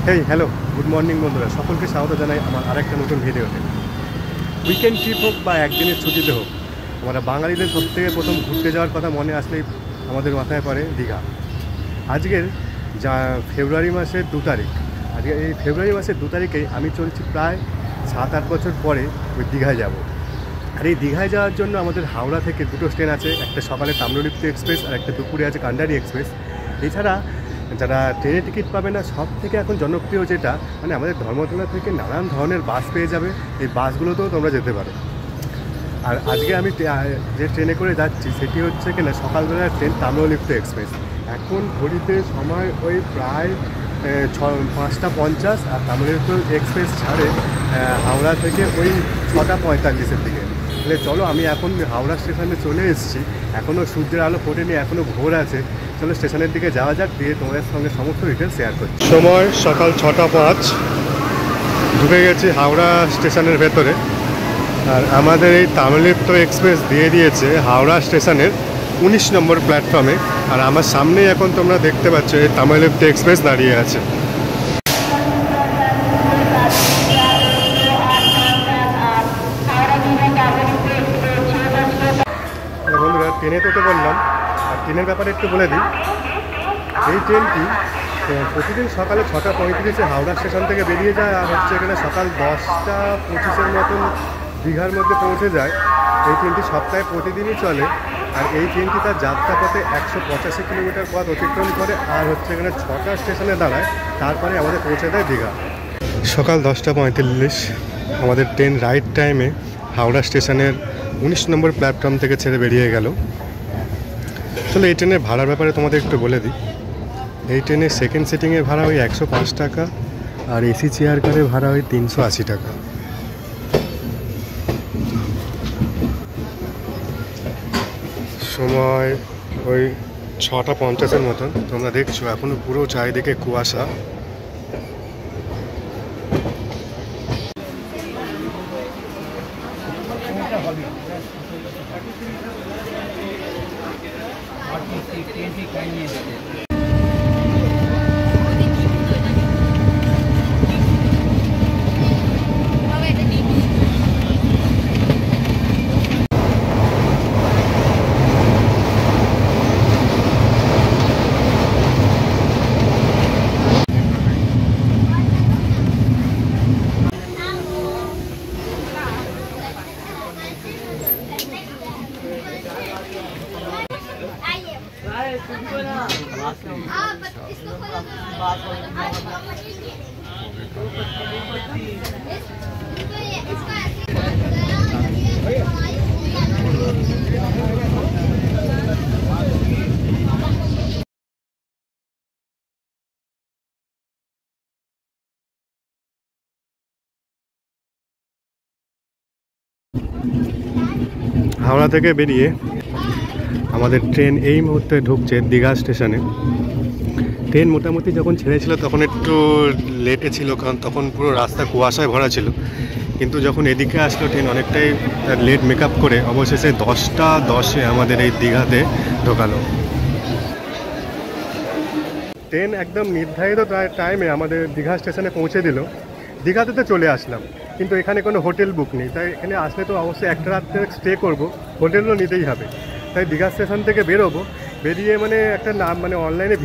Hey hello, good morning বন্ধুরা, সকলকে স্বাগত জানাই আমার আরেকটা নতুন ভিডিওতে। উইকেন্ড ট্রিপ হোক বা একদিনের ছুটিতে হোক, আমরা বাঙালিদের সবথেকে প্রথম ঘুরতে যাওয়ার কথা মনে আসলেই আমাদের মাথায় পড়ে দীঘা। আজকের যা ফেব্রুয়ারি মাসের 2 তারিখ, আজকে এই ফেব্রুয়ারি মাসের 2 তারিখেই আমি চলছি প্রায় 7-8 বছর পরে ওই দীঘায় যাব। আর এই দীঘায় যাওয়ার জন্য আমাদের হাওড়া থেকে দুটো ট্রেন আছে, একটা সকালে তাম্রলিপ্ত এক্সপ্রেস আর একটা দুপুরে আছে কান্ডারি এক্সপ্রেস। এছাড়া যারা ট্রেনে টিকিট পাবে না, সব থেকে এখন জনপ্রিয় যেটা মানে আমাদের ধর্মতলা থেকে নানান ধরনের বাস পেয়ে যাবে, এই বাসগুলোতেও তোমরা যেতে পারো। আর আজকে আমি যে ট্রেনে করে যাচ্ছি সেটি হচ্ছে কিনা সকালবেলার ট্রেন তাম্রলিপ্ত এক্সপ্রেস। এখন ঘড়িতে সময় ওই প্রায় 5:50, আর তাম্রলিপ্ত এক্সপ্রেস ছাড়ে হাওড়া থেকে ওই 6:45-এর দিকে। তাহলে চলো, আমি এখন হাওড়া স্টেশনে চলে এসেছি, এখনও সূর্যের আলো ফোটেনি, এখনও ভোর আছে। চলো স্টেশনের দিকে যাওয়া যাক, দিয়ে তোমাদের সঙ্গে সমস্ত ডিটেলস শেয়ার করছি। সময় সকাল 6:05, ঢুকে গেছি হাওড়া স্টেশনের ভেতরে। আর আমাদের এই তাম্রলিপ্ত এক্সপ্রেস দিয়ে দিয়েছে হাওড়া স্টেশনের 19 নম্বর প্ল্যাটফর্মে। আর আমার সামনেই এখন তোমরা দেখতে পাচ্ছ এই তাম্রলিপ্ত এক্সপ্রেস দাঁড়িয়ে আছে। বন্ধুরা, ট্রেনে তো বললাম, আর ট্রেনের ব্যাপারে একটু বলে দিই। এই ট্রেনটি প্রতিদিন সকালে 6:35-এ হাওড়া স্টেশন থেকে বেরিয়ে যায়, আর হচ্ছে এখানে সকাল 10:25-এর মতন দীঘার মধ্যে পৌঁছে যায়। এই ট্রেনটি সপ্তাহে প্রতিদিনই চলে, আর এই ট্রেনটি তার যাত্রাপথে 185 কিলোমিটার পথ অতিক্রম করে, আর হচ্ছে এখানে 6টা স্টেশনে দাঁড়ায়, তারপরে আমাদের পৌঁছে দেয় দীঘা। সকাল 10:45 আমাদের ট্রেন রাইট টাইমে হাওড়া স্টেশনের 19 নম্বর প্ল্যাটফর্ম থেকে ছেড়ে বেরিয়ে গেল। চলো এই ট্রেনের ভাড়ার ব্যাপারে তোমাদের একটু বলে দিই। এই ট্রেনের সেকেন্ড সিটিংয়ের ভাড়া ওই 105 টাকা, আর এসি চেয়ার কারের ভাড়া ওই 380 টাকা। সময় ওই 6:50-এর মতন। তোমরা দেখছো এখনও পুরো চারিদিকে কুয়াশা। হাওড়া থেকে বেরিয়ে আমাদের ট্রেন এই মুহূর্তে ঢুকছে দীঘা স্টেশনে। ট্রেন মোটামুটি যখন ছেড়েছিল তখন একটু লেটে ছিল, কারণ তখন পুরো রাস্তা কুয়াশায় ভরা ছিল। কিন্তু যখন এদিকে আসলো ট্রেন অনেকটাই লেট মেকআপ করে অবশেষে 10:10-এ আমাদের এই দীঘাতে ঢোকালো। ট্রেন একদম নির্ধারিত টাইমে আমাদের দীঘা স্টেশনে পৌঁছে দিল। দীঘাতে তো চলে আসলাম, কিন্তু এখানে কোনো হোটেল বুক নেই, তাই এখানে আসলে তো অবশ্যই একটা রাত্রে স্টে করব, হোটেলও নিতেই হবে। তাই দীঘা স্টেশন থেকে বেরোবো, বেরিয়ে মানে একটা নাম মানে অনলাইনে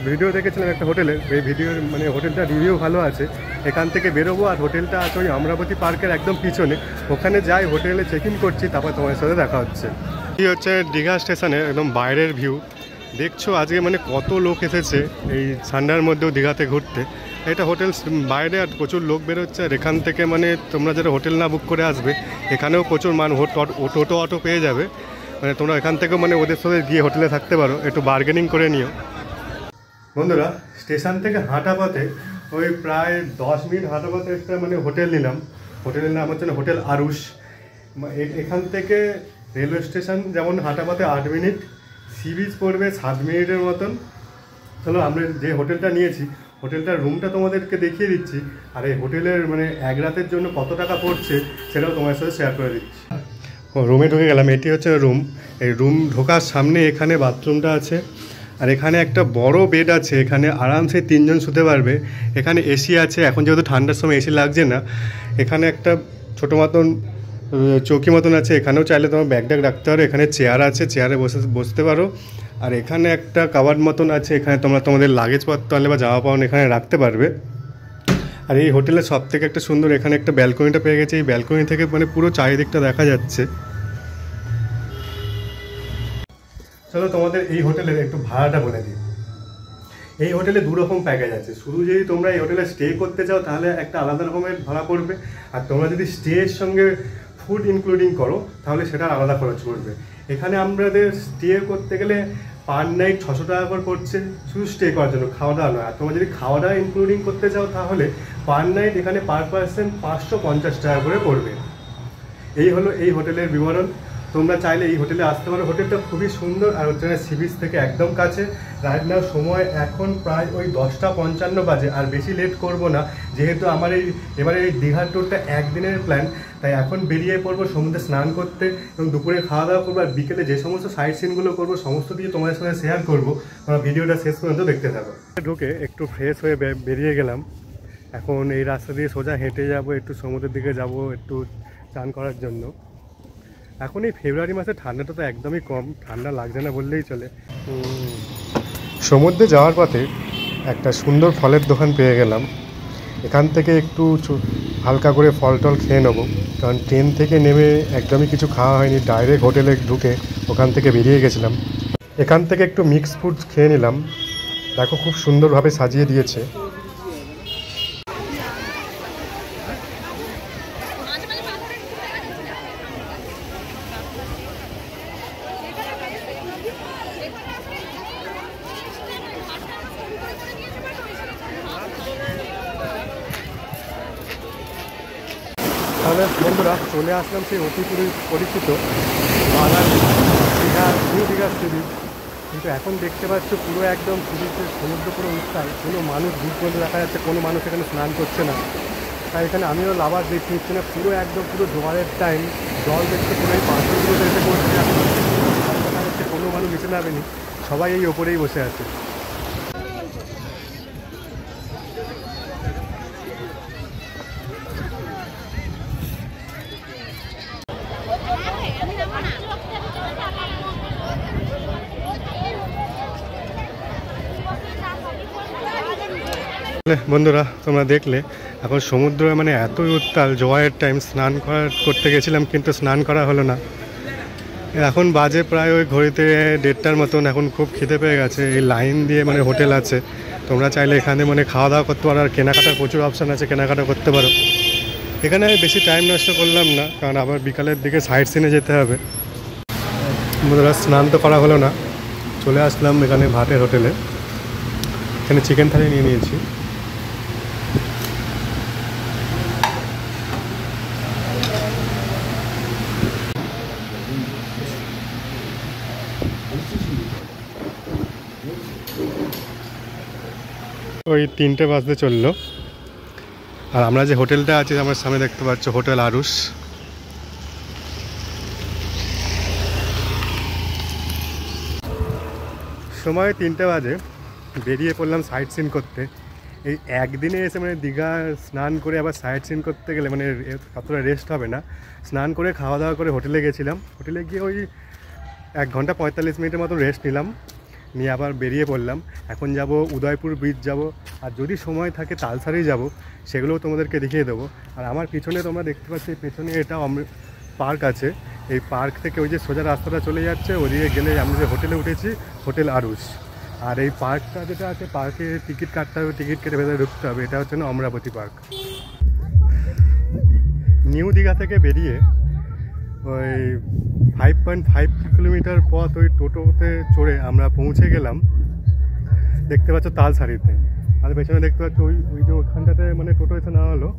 ভিডিও দেখেছিলাম একটা হোটেলের, এই ভিডিওর মানে হোটেলটা রিভিউ ভালো আছে। এখান থেকে বেরোবো, আর হোটেলটা আছে ওই অমরাবতী পার্কের একদম পিছনে। ওখানে যাই, হোটেলে চেক ইন করছি, তারপর তোমার সাথে দেখা হচ্ছে। এই হচ্ছে দীঘা স্টেশনের একদম বাইরের ভিউ। দেখছো আজকে মানে কত লোক এসেছে এই ঠান্ডার মধ্যেও দীঘাতে ঘুরতে। এটা হোটেল বাইরে, আর প্রচুর লোক বেরোচ্ছে। আর এখান থেকে মানে তোমরা যারা হোটেল না বুক করে আসবে, এখানেও প্রচুর টোটো অটো পেয়ে যাবে। মানে তোমরা এখান থেকেও মানে ওদের সাথে গিয়ে হোটেলে থাকতে পারো, একটু বার্গেনিং করে নিও। বন্ধুরা, স্টেশন থেকে হাঁটা পথে ওই প্রায় 10 মিনিট হাঁটা পথে একটা মানে হোটেল নিলাম। হোটেলের নাম হচ্ছে হোটেল আরুষ। এখান থেকে রেলওয়ে স্টেশন যেমন হাঁটা পথে 8 মিনিট, সি বিচ পড়বে 7 মিনিটের মতন। চলো আমরা যে হোটেলটা নিয়েছি, হোটেলটার রুমটা তোমাদেরকে দেখিয়ে দিচ্ছি, আর এই হোটেলের মানে এক রাতের জন্য কত টাকা পড়ছে সেটাও তোমার সাথে শেয়ার করে দিচ্ছি। রুমে ঢুকে গেলাম, এটি হচ্ছে রুম। এই রুম ঢোকার সামনে এখানে বাথরুমটা আছে, আর এখানে একটা বড় বেড আছে, এখানে আরামসে 3 জন শুতে পারবে। এখানে এসি আছে, এখন যেহেতু ঠান্ডার সময় এসি লাগছে না। এখানে একটা ছোটো মতন চৌকি মতন আছে, এখানেও চাইলে তোমার ব্যাগ ট্যাগ রাখতে পারো। এখানে চেয়ার আছে, চেয়ারে বসতে পারো। আর এখানে একটা কাবার্ড মতন আছে, এখানে তোমরা তোমাদের লাগেজপত্র আনলে বা জামা পাওন এখানে রাখতে পারবে। আর এই হোটেলের সব থেকে একটা সুন্দর এখানে একটা ব্যালকনিটা পেয়ে গেছে, এই ব্যালকনি থেকে মানে পুরো চারিদিকটা দেখা যাচ্ছে। চলো তোমাদের এই হোটেলের একটু ভাড়াটা বলে দিই। এই হোটেলে 2 রকম প্যাকেজ আছে। শুধু যদি তোমরা এই হোটেলে স্টে করতে চাও তাহলে একটা আলাদা রকমের ভাড়া পড়বে, আর তোমরা যদি স্টের সঙ্গে ফুড ইনক্লুডিং করো তাহলে সেটা আলাদা খরচ পড়বে। এখানে আমাদের স্টে করতে গেলে পার নাইট 600 টাকা করে পড়ছে শুধু স্টে করার জন্য, খাওয়া দাওয়া নয়। আর তোমরা যদি খাওয়া দাওয়া ইনক্লুডিং করতে চাও তাহলে পার নাইট এখানে পার পার্সন 550 টাকা করে পড়বে। এই হলো এই হোটেলের বিবরণ। তোমরা চাইলে এই হোটেলে আসতে পারো। হোটেলটা খুবই সুন্দর আর হচ্ছে সি বিচ থেকে একদম কাছে। রাইট নাও সময় এখন প্রায় ওই 10:55 বাজে। আর বেশি লেট করব না, যেহেতু আমার এবারে এই দীঘার ট্যুরটা একদিনের প্ল্যান, তাই এখন বেরিয়ে পড়বো সমুদ্রে স্নান করতে এবং দুপুরে খাওয়া দাওয়া করবো। আর বিকেলে যে সমস্ত সাইট সিনগুলো করবো সমস্ত দিয়ে তোমাদের সঙ্গে শেয়ার করবো। তোমরা ভিডিওটা শেষ পর্যন্ত দেখতে থাকো। ঢুকে একটু ফ্রেশ হয়ে বেরিয়ে গেলাম। এখন এই রাস্তা দিয়ে সোজা হেঁটে যাব, একটু সমুদ্রের দিকে যাব একটু স্নান করার জন্য। এখন এই ফেব্রুয়ারি মাসে ঠান্ডাটা তো একদমই কম, ঠান্ডা লাগছে না বললেই চলে। সমুদ্রে যাওয়ার পথে একটা সুন্দর ফলের দোকান পেয়ে গেলাম। এখান থেকে একটু হালকা করে ফল টল খেয়ে নেবো, কারণ ট্রেন থেকে নেমে একদমই কিছু খাওয়া হয়নি। ডাইরেক্ট হোটেলে ঢুকে ওখান থেকে বেরিয়ে গেছিলাম। এখান থেকে একটু মিক্স ফুড খেয়ে নিলাম। দেখো খুব সুন্দরভাবে সাজিয়ে দিয়েছে। তাহলে বন্ধুরা চলে আসলাম সেই অতি পরিচিত বাগান Digha, new Digha sea beach. কিন্তু এখন দেখতে পাচ্ছ পুরো একদম সি বিচের সমুদ্র পুরো উত্তাল, কোনো মানুষ দূর পর্যন্ত দেখা যাচ্ছে, কোনো মানুষ এখানে স্নান করছে না। তাই এখানে আমিও লাভার দেখতে নিচ্ছি না, পুরো একদম পুরো জোয়ারের টাইম, জল দেখতে পুরো এই পাথরগুলো এসে পড়ছে। দেখা যাচ্ছে কোনো মানুষ নিচে নামেনি, সবাই এই ওপরেই বসে আছে। বন্ধুরা তোমরা দেখলে এখন সমুদ্র মানে এতই উত্তাল, জোয়ারের টাইম, স্নান করতে গেছিলাম কিন্তু স্নান করা হলো না। এখন বাজে প্রায় ওই ঘড়িতে 1:30টার মতন। এখন খুব খিদে পেয়ে গেছে। এই লাইন দিয়ে মানে হোটেল আছে, তোমরা চাইলে এখানে মানে খাওয়া দাওয়া করতে পারো। আর কেনাকাটার প্রচুর অপশান আছে, কেনাকাটা করতে পারো। এখানে বেশি টাইম নষ্ট করলাম না, কারণ আবার বিকালের দিকে সাইট সিনে যেতে হবে। বন্ধুরা স্নান তো করা হলো না, চলে আসলাম এখানে ভাটের হোটেলে। এখানে চিকেন থালি নিয়ে নিয়েছি। ওই 3টে বাজতে চললো। আর আমরা যে হোটেলটা আছে আমার সামনে দেখতে পাচ্ছ, হোটেল আরুষ। সময় 3টে বাজে, বেরিয়ে পড়লাম সাইট সিন করতে। এই একদিনে এসে মানে দীঘা স্নান করে আবার সাইট সিন করতে গেলে মানে কতটা রেস্ট হবে না। স্নান করে খাওয়া দাওয়া করে হোটেলে গেছিলাম। হোটেলে গিয়ে ওই 1 ঘন্টা 45 মিনিটের মতো রেস্ট নিলাম, নিয়ে আবার বেরিয়ে পড়লাম। এখন যাব উদয়পুর বিচ যাব, আর যদি সময় থাকে তালসারি যাব, সেগুলোও তোমাদেরকে দেখিয়ে দেবো। আর আমার পিছনে তোমরা দেখতে পাচ্ছ, এই পেছনে এটা পার্ক আছে। এই পার্ক থেকে ওই যে সোজা রাস্তাটা চলে যাচ্ছে, ওদিকে গেলে আমরা যে হোটেলে উঠেছি, হোটেল আরুষ। আর এই পার্কটা যেটা আছে, পার্কে টিকিট কাটতে হবে, টিকিট কেটে ভেতরে ঢুকতে হবে। এটা হচ্ছে না অমরাবতী পার্ক। নিউ দীঘা থেকে বেরিয়ে ওই 5.5 কিলোমিটার পথ ওই টোটোতে চড়ে আমরা পৌঁছে গেলাম, দেখতে পাচ্ছ তালসারিতে। আর পেছনে দেখতে পাচ্ছ ওই যে ওখানটাতে মানে টোটো এসে নেওয়া হলো,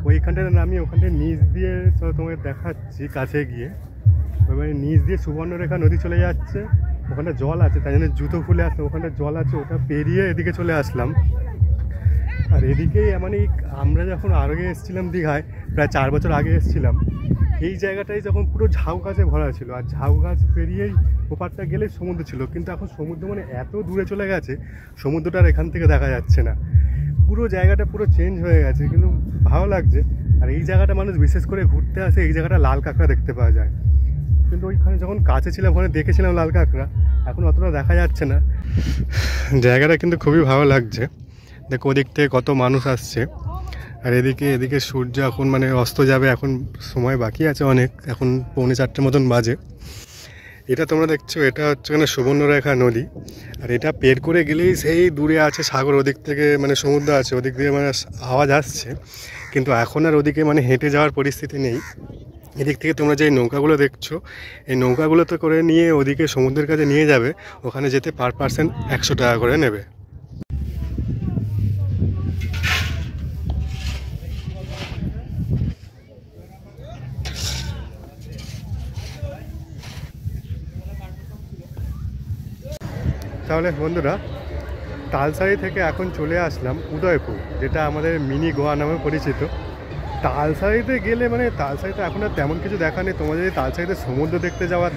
ওইখানটাতে নামিয়ে ওখানটায় নিচ দিয়ে তোমাকে দেখাচ্ছি কাছে গিয়ে। ওইভাবে নিচ দিয়ে সুবর্ণরেখা নদী চলে যাচ্ছে, ওখানটা জল আছে, তাই জন্য জুতো খুলে আসলাম। ওখানটা জল আছে, ওটা পেরিয়ে এদিকে চলে আসলাম। আর এদিকেই মানে আমরা যখন আগে এসেছিলাম দীঘায়, প্রায় 4 বছর আগে এসেছিলাম, এই জায়গাটাই যখন পুরো ঝাউ গাছে ভরা ছিল, আর ঝাউ গাছ পেরিয়েই ওপারটা গেলে সমুদ্র ছিল, কিন্তু এখন সমুদ্র মানে এত দূরে চলে গেছে, সমুদ্রটা আর এখান থেকে দেখা যাচ্ছে না। পুরো জায়গাটা পুরো চেঞ্জ হয়ে গেছে, কিন্তু ভালো লাগছে। আর এই জায়গাটা মানুষ বিশেষ করে ঘুরতে আসে, এই জায়গাটা লাল কাঁকড়া দেখতে পাওয়া যায়। কিন্তু ওইখানে যখন কাছে ছিলাম ওখানে দেখেছিলাম লাল কাঁকড়া, এখন অতটা দেখা যাচ্ছে না। জায়গাটা কিন্তু খুবই ভালো লাগছে। দেখো ওদিক থেকে কত মানুষ আসছে, আর এদিকে সূর্য এখন মানে অস্ত যাবে, এখন সময় বাকি আছে অনেক, এখন 3:45 মতন বাজে। এটা তোমরা দেখছো, এটা হচ্ছে মানে সুবর্ণরেখা নদী, আর এটা পের করে গেলেই সেই দূরে আছে সাগর, ওদিক থেকে মানে সমুদ্র আছে, ওদিক দিয়ে মানে আওয়াজ আসছে। কিন্তু এখন আর ওদিকে মানে হেঁটে যাওয়ার পরিস্থিতি নেই। এদিক থেকে তোমরা যে নৌকাগুলো দেখছো, এই নৌকাগুলোতে করে নিয়ে ওদিকে সমুদ্রের কাছে নিয়ে যাবে, ওখানে যেতে পার পার্সন 100 টাকা করে নেবে। তাহলে বন্ধুরা, তালসারি থেকে এখন চলে আসলাম উদয়পুর, যেটা আমাদের মিনি গোয়া নামে পরিচিত। তালসারিতে গেলে মানে তালসারিতে এখন আর তেমন কিছু দেখা নেই, তোমরা যদি তালসারিতে সমুদ্র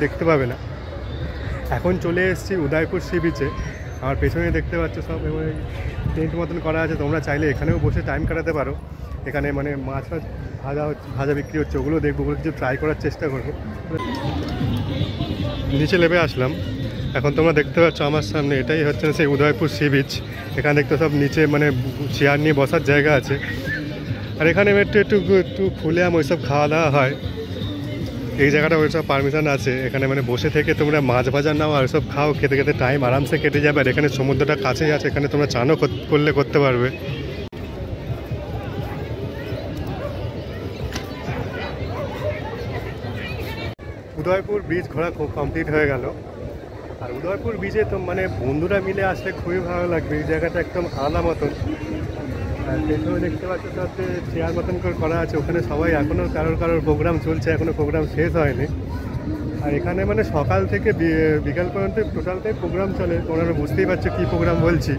দেখতে পাবে না। এখন চলে এসেছি উদয়পুর সি বিচে। আমার পেছনে দেখতে পাচ্ছ সব এবার টেন্ট মতন করা আছে, তোমরা চাইলে এখানেও বসে টাইম কাটাতে পারো। এখানে মানে মাছ ভাজা বিক্রি হচ্ছে, ওগুলো দেখবো, ওগুলো কিছু ট্রাই করার চেষ্টা করবো। নিচে নেমে আসলাম, এখন তোমরা দেখতে পাচ্ছ আমার সামনে, এটাই হচ্ছে সেই উদয়পুর সি বিচ। এখানে দেখতে সব নিচে মানে চেয়ার নিয়ে বসার জায়গা আছে, আর এখানে একটু খুলে ওইসব খাওয়া দাওয়া হয়। এই জায়গাটা ওইসব পারমিশন আছে, এখানে মানে বসে থেকে তোমরা মাছ ভাজা নাও আর সব খাও, খেতে খেতে টাইম আরামসে কেটে যাবে। আর এখানে সমুদ্রটা কাছেই আছে, এখানে তোমরা চানও করতে পারবে। উদয়পুর বিচ ঘোরা খুব কমপ্লিট হয়ে গেল। আর উদয়পুর বিচে তো মানে বন্ধুরা মিলে আসলে খুবই ভালো লাগবে, এই জায়গাটা একদম আলাদা মতন। আর পেছনে দেখতে পাচ্ছ তাতে চেয়ার মতন করে করা আছে, ওখানে সবাই এখনও কারোর প্রোগ্রাম চলছে, এখনও প্রোগ্রাম শেষ হয়নি। আর এখানে মানে সকাল থেকে বিকাল পর্যন্ত টোটালটাই প্রোগ্রাম চলে, তোমরা বুঝতেই পারছো কী প্রোগ্রাম বলছি।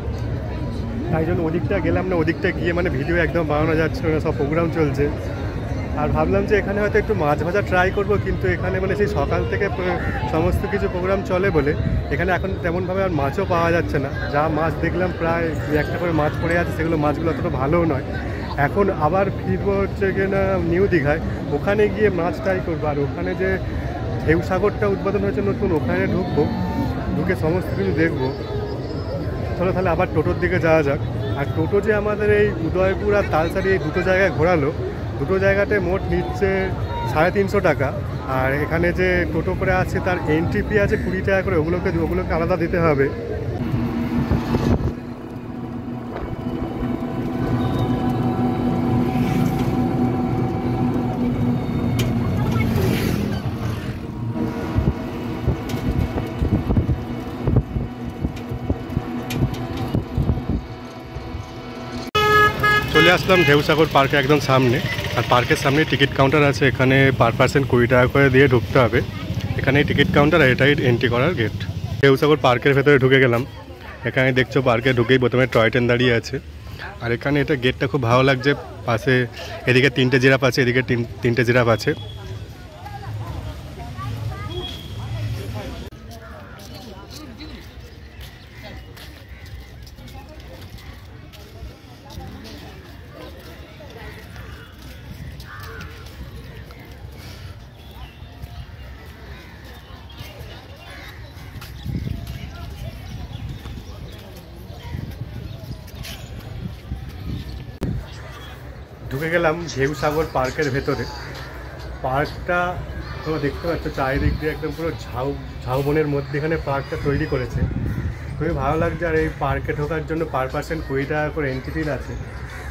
তাই জন্য ওদিকটা গেলাম না, ওদিকটা গিয়ে মানে ভিডিও একদম বানানো যাচ্ছে না, সব প্রোগ্রাম চলছে। আর ভাবলাম যে এখানে হয়তো একটু মাছ ভাজা ট্রাই করব, কিন্তু এখানে মানে সেই সকাল থেকে সমস্ত কিছু প্রোগ্রাম চলে বলে এখানে এখন তেমনভাবে আর মাছও পাওয়া যাচ্ছে না। যা মাছ দেখলাম প্রায় 1টা করে মাছ পড়ে আছে, সেগুলো মাছগুলো অতটা ভালোও নয়। এখন আবার ফিরবো হচ্ছে গিয়ে না নিউ দীঘায়, ওখানে গিয়ে মাছ ট্রাই করবো। আর ওখানে যে ঢেউ সাগরটা উদ্বোধন হয়েছে নতুন, ওখানে ঢুকে সমস্ত কিছু দেখবো। চলো তাহলে আবার টোটোর দিকে যাওয়া যাক। আর টোটো যে আমাদের এই উদয়পুর আর তালসারি এই দুটো জায়গায় ঘোরালো, দুটো জায়গাতে মোট নিচ্ছে 350 টাকা। আর এখানে যে টোটো করে আছে তার এন্ট্রি ফি আছে 20 টাকা করে, ওগুলোকে আলাদা দিতে হবে। চলে আসলাম ঢেউসাগর পার্কে একদম সামনে। আর পার্কের সামনে টিকিট কাউন্টার আছে, এখানে পার পার্সন 20 টাকা করে দিয়ে ঢুকতে হবে। এখানে টিকিট কাউন্টার, আর এটাই এন্ট্রি করার গেট। ঢেউসাগর পার্কের ভেতরে ঢুকে গেলাম। এখানে দেখছো পার্কে ঢুকেই প্রথমে টয় ট্রেন দাঁড়িয়ে আছে। আর এখানে এটা গেটটা খুব ভালো লাগছে, পাশে এদিকে 3টে জিরাফ আছে, এদিকে 3টে জিরাফ আছে। ঢুকে গেলাম ঢেউসাগর পার্কের ভেতরে। পার্কটা তোমরা দেখতে পাচ্ছ চারিদিক দিয়ে একদম পুরো ঝাউবনের মধ্যে এখানে পার্কটা তৈরি করেছে, খুবই ভালো লাগছে। আর এই পার্কে ঢোকার জন্য পার পার্সন 20 টাকা করে এন্ট্রি ফি আছে।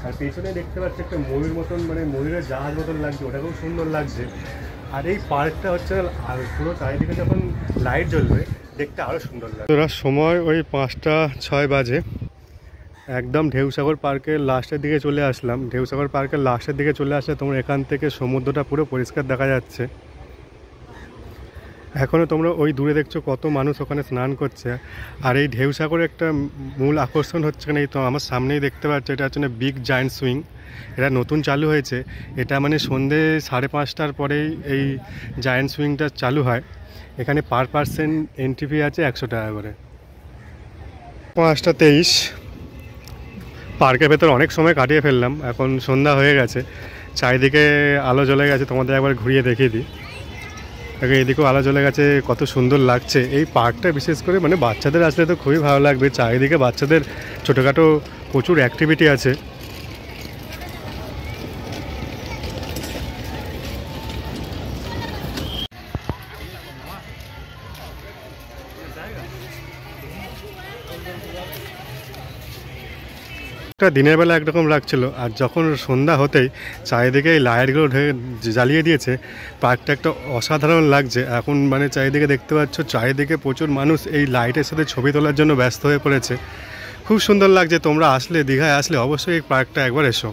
আর পেছনে দেখতে পাচ্ছি একটা ময়ূর মতন, মানে ময়ূরের জাহাজ মতন লাগছে, ওটা খুব সুন্দর লাগছে। আর এই পার্কটা হচ্ছে আর পুরো চারিদিকে যখন লাইট জ্বলবে দেখতে আরও সুন্দর লাগবে। তোরা সময় ওই 5টা 6 বাজে, একদম ঢেউসাগর পার্কের লাস্টের দিকে চলে আসলাম। ঢেউসাগর পার্কের লাস্টের দিকে চলে আসলে তোমরা এখান থেকে সমুদ্রটা পুরো পরিষ্কার দেখা যাচ্ছে। এখনও তোমরা ওই দূরে দেখছো কত মানুষ ওখানে স্নান করছে। আর এই ঢেউ সাগরের একটা মূল আকর্ষণ হচ্ছে না, এই তো আমার সামনেই দেখতে পাচ্ছ, এটা হচ্ছে না বিগ জায়ান্ট সুইং। এটা নতুন চালু হয়েছে। এটা মানে সন্ধে 5:30টার পরেই এই জায়ান্ট সুইংটা চালু হয়। এখানে পার পার্সন এন্ট্রি ফি আছে 100 টাকা করে। 5:23 পার্কের ভেতর অনেক সময় কাটিয়ে ফেললাম, এখন সন্ধ্যা হয়ে গেছে, চারিদিকে আলো জ্বলে গেছে। তোমাদের একবার ঘুরিয়ে দেখিয়ে দিই। এদিকেও আলো জ্বলে গেছে, কত সুন্দর লাগছে এই পার্কটা। বিশেষ করে মানে বাচ্চাদের আসলে তো খুবই ভালো লাগবে। চারিদিকে বাচ্চাদের ছোটোখাটো প্রচুর অ্যাক্টিভিটি আছে। দিনের বেলা একরকম লাগছিল, আর যখন সন্ধ্যা হতেই চারিদিকে এই লাইটগুলো জ্বালিয়ে দিয়েছে, পার্কটা একটা অসাধারণ লাগছে। এখন মানে চারিদিকে দেখতে পাচ্ছ, চারিদিকে প্রচুর মানুষ এই লাইটের সাথে ছবি তোলার জন্য ব্যস্ত হয়ে পড়েছে। খুব সুন্দর লাগছে। তোমরা আসলে, দীঘায় আসলে অবশ্যই এই পার্কটা একবার এসো।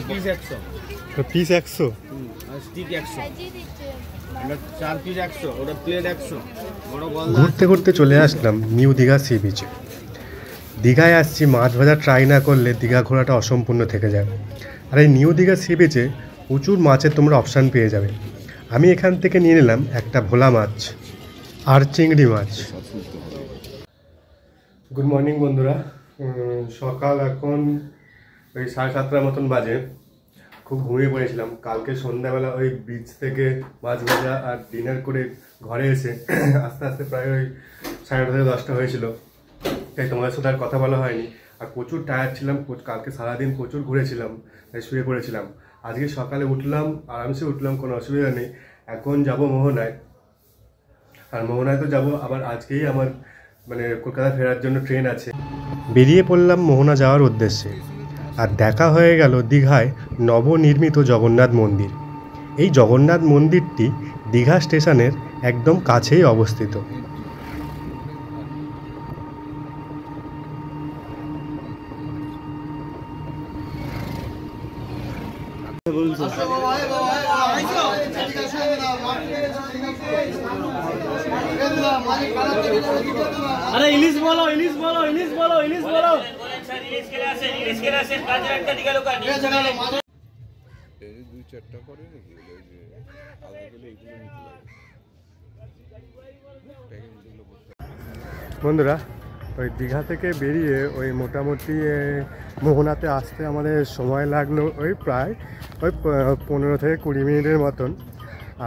পিস 100, পিস 100, আর স্টিক 100, এটা 4 পিস 100, ওটা প্লেট 100, বড় বল। ঘুরতে ঘুরতে চলে আসলাম নিউ দীঘা সি বিচে। দীঘায় আসছি, মাছ ভাজা ট্রাই না করলে দীঘা ঘোরাটা অসম্পূর্ণ থেকে যায়। আর এই নিউ দীঘা সি বিচে প্রচুর মাছের তোমরা অপশান পেয়ে যাবে। আমি এখান থেকে নিয়ে নিলাম একটা ভোলা মাছ আর চিংড়ি মাছ। গুড মর্নিং বন্ধুরা, সকাল এখন ওই 7:30টার মতন বাজে। খুব ঘুমিয়ে পড়েছিলাম। কালকে সন্ধ্যাবেলা ওই বিচ থেকে মাছ ভাজা আর ডিনার করে ঘরে এসে আস্তে আস্তে প্রায় ওই 9:30 থেকে 10টা হয়েছিল। তাই তোমাদের সাথে আর কথা বলা হয়নি। আর প্রচুর টায়ার্ড ছিলাম, কালকে সারাদিন প্রচুর ঘুরেছিলাম, তাই শুয়ে পড়েছিলাম। আজকে সকালে উঠলাম, আরামসে উঠলাম, কোনো অসুবিধা নেই। এখন যাব মোহনায়। আর মোহনায় তো যাব আবার, আজকেই আমার মানে কলকাতা ফেরার জন্য ট্রেন আছে। বেরিয়ে পড়লাম মোহনা যাওয়ার উদ্দেশ্যে। আর দেখা হয়ে গেল দীঘায় নবনির্মিত জগন্নাথ মন্দির। এই জগন্নাথ মন্দিরটি দীঘা স্টেশনের একদম কাছেই অবস্থিত। আরে ইলিশ বলো, ইলিশ বলো, ইলিশ বলো, ইলিশ বলো। বন্ধুরা, ওই দীঘা থেকে বেরিয়ে ওই মোটামুটি মোহনাতে আসতে আমাদের সময় লাগলো ওই প্রায় 15 থেকে 20 মিনিটের মতন।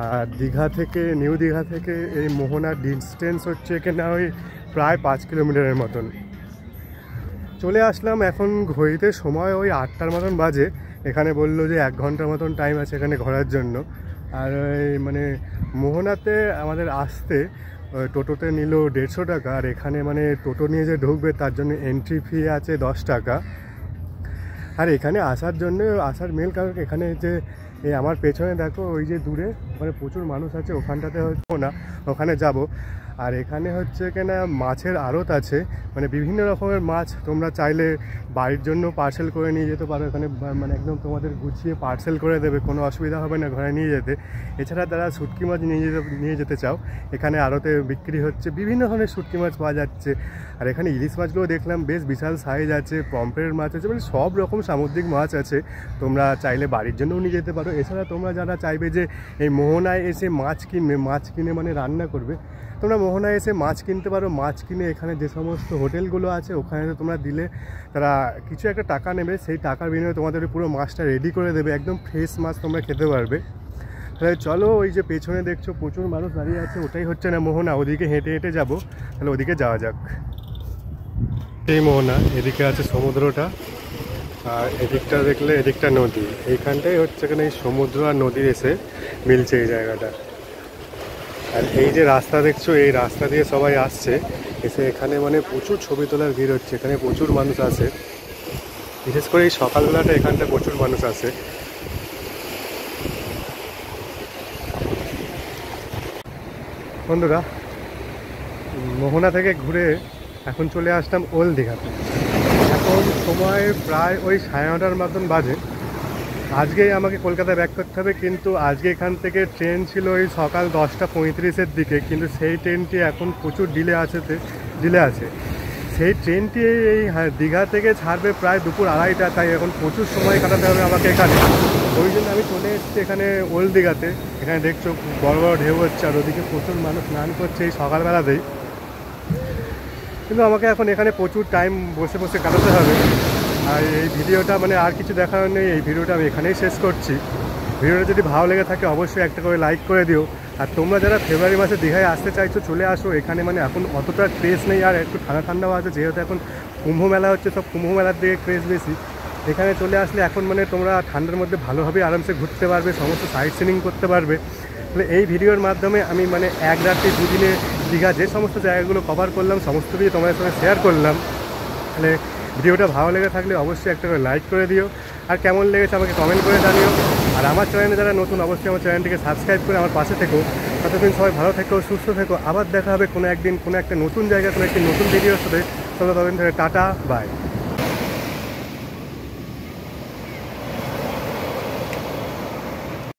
আর দীঘা থেকে, নিউ দীঘা থেকে এই মোহনার ডিস্টেন্স হচ্ছে এখানে ওই প্রায় 5 কিলোমিটারের মতন। চলে আসলাম। এখন ঘড়িতে সময় ওই 8টার মতন বাজে। এখানে বললো যে 1 ঘন্টার মতন টাইম আছে এখানে ঘোরার জন্য। আর ওই মানে মোহনাতে আমাদের আসতে টোটোতে নিল 150 টাকা। আর এখানে মানে টোটো নিয়ে যে ঢুকবে তার জন্য এন্ট্রি ফি আছে 10 টাকা। আর এখানে আসার জন্য, আসার মেল কারণ এখানে যে এই আমার পেছনে দেখো ওই যে দূরে মানে প্রচুর মানুষ আছে, ওখানটাতে হচ্ছে না, ওখানে যাব। আর এখানে হচ্ছে কিনা মাছের আড়ত আছে, মানে বিভিন্ন রকমের মাছ তোমরা চাইলে বাড়ির জন্য পার্সেল করে নিয়ে যেতে পারো। এখানে মানে একদম তোমাদের গুছিয়ে পার্সেল করে দেবে, কোনো অসুবিধা হবে না ঘরে নিয়ে যেতে। এছাড়া তারা শুটকি মাছ নিয়ে যেতে চাও, এখানে আড়তে বিক্রি হচ্ছে, বিভিন্ন ধরনের শুটকি মাছ পাওয়া যাচ্ছে। আর এখানে ইলিশ মাছগুলো দেখলাম বেশ বিশাল সাইজ আছে, পম্পলেট মাছ আছে, মানে সব রকম সামুদ্রিক মাছ আছে। তোমরা চাইলে বাড়ির জন্যও নিয়ে যেতে পারো। এছাড়া তোমরা যারা চাইবে যে এই মোহনায় এসে মাছ কিনে মানে রান্না করবে, তোমরা মোহনায় এসে মাছ কিনতে পারো। মাছ কিনে এখানে যে সমস্ত হোটেলগুলো আছে ওখানে তোমরা দিলে তারা কিছু একটা টাকা নেবে, সেই টাকার বিনিময়ে তোমাদের পুরো মাছটা রেডি করে দেবে, একদম ফ্রেশ মাছ তোমরা খেতে পারবে। তাহলে চলো, ওই যে পেছনে দেখছো প্রচুর মানুষ দাঁড়িয়ে আছে, ওটাই হচ্ছে না মোহনা। ওদিকে হেঁটে হেঁটে যাবো, তাহলে ওদিকে যাওয়া যাক। এই মোহনা, এদিকে আছে সমুদ্রটা, আর এদিকটা দেখলে এদিকটা নদী। এইখানটাই হচ্ছে এখানে এই সমুদ্র আর নদী এসে মিলছে এই জায়গাটা। আর এই যে রাস্তা দেখছো, এই রাস্তা দিয়ে সবাই আসছে, এসে এখানে মানে প্রচুর ছবি তোলার ভিড় হচ্ছে। এখানে প্রচুর মানুষ আসে, বিশেষ করে এই সকালবেলাটা এখানটা প্রচুর মানুষ আসে। বন্ধুরা, মোহনা থেকে ঘুরে এখন চলে আসলাম ওল্ড দীঘাতে। এখন সময় প্রায় ওই 9:30 মতন বাজে। আজকেই আমাকে কলকাতায় ব্যাক করতে হবে, কিন্তু আজকে এখান থেকে ট্রেন ছিল ওই সকাল 10:35 দিকে, কিন্তু সেই ট্রেনটি এখন প্রচুর ডিলে আছে। সেই ট্রেনটি এই দীঘা থেকে ছাড়বে প্রায় দুপুর 2:30, তাই এখন প্রচুর সময় কাটাতে হবে আমাকে এখানে। ওই জন্য আমি চলে এসেছি এখানে ওল্ড দীঘাতে। এখানে দেখছো বড় বড় ঢেউ হচ্ছে, আর ওদিকে প্রচুর মানুষ স্নান করছে এই সকালবেলাতেই। কিন্তু আমাকে এখন এখানে প্রচুর টাইম বসে বসে কাটাতে হবে। আর এই ভিডিওটা মানে আর কিছু দেখার নেই, এই ভিডিওটা আমি এখানেই শেষ করছি। ভিডিওটা যদি ভালো লেগে থাকে অবশ্যই একটা করে লাইক করে দিও। আর তোমরা যারা ফেব্রুয়ারি মাসে দীঘায় আসতে চাইছো চলে আসো। এখানে মানে এখন অতটা ক্রেজ নেই, আর একটু ঠান্ডা ঠান্ডাও আছে, যেহেতু এখন কুম্ভ মেলা হচ্ছে, সব কুম্ভ মেলার দিকে ক্রেজ বেশি। এখানে চলে আসলে এখন মানে তোমরা ঠান্ডার মধ্যে ভালোভাবে আরামসে ঘুরতে পারবে, সমস্ত সাইট সিনিং করতে পারবে। তাহলে এই ভিডিওর মাধ্যমে আমি মানে 1 রাতে 2 দিনে দীঘা যে সমস্ত জায়গাগুলো কভার করলাম সমস্ত কিছু তোমাদের সঙ্গে শেয়ার করলাম। তাহলে ভিডিওটা ভালো লেগে থাকলে অবশ্যই একটা করে লাইক করে দিও, আর কেমন লেগেছে আমাকে কমেন্ট করে জানিও। আর আমার চ্যানেলে যারা নতুন অবশ্যই আমার চ্যানেলটিকে সাবস্ক্রাইব করে আমার পাশে থেকো। ততদিন সবাই ভালো থেকো, সুস্থ থেকো। আবার দেখা হবে কোনো একদিন কোনো একটা নতুন জায়গায় কোনো একটি নতুন ভিডিওর সাথে। ততদিন ধরে টাটা, বাই।